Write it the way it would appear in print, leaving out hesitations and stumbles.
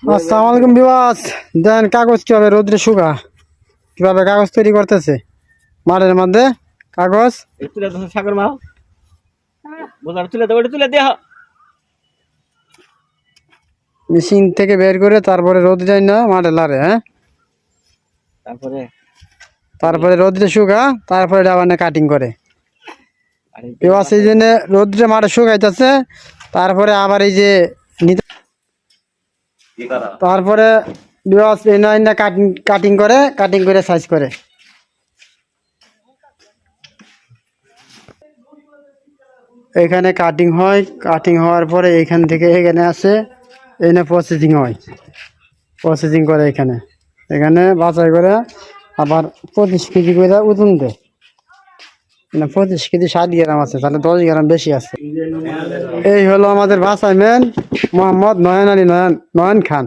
আসসালামু আলাইকুম বিবাস। দেন কাগজ কিভাবে রোদ্রে শুকা, কিভাবে কাগজ তৈরি করতেছে মাঠের মধ্যে কাগজ তুলে দাও সাগর মাও বোঝার তুলে দাও, ওটা তুলে দেওয়া। মেশিন থেকে বের করে তারপরে রোদ যায় না মাঠে লারে। হ্যাঁ, তারপরে তারপরে রোদ্রে শুকা, তারপরে এটা আবার কাটিং করে আরে বিবাস। এই জন্য রোদ্রে মাঠে শুকাইতেছে, তারপরে আবার এই যে তারপরে বিবাস এনে কাটিং কাটিং করে সাইজ করে। এখানে কাটিং হয়, কাটিং হওয়ার পরে এখান থেকে এখানে আসে, এখানে প্রসেসিং হয়, প্রসেসিং করে এখানে এখানে বাছাই করে আবার 25 কেজি করে ওজন দেয়। না 25 কেজি 60 গ্রাম আছে, তাহলে 10 গ্রাম বেশি আছে। এই হলো আমাদের বাসায় মেন মোহাম্মদ নয়ন আলী নয়ন খান।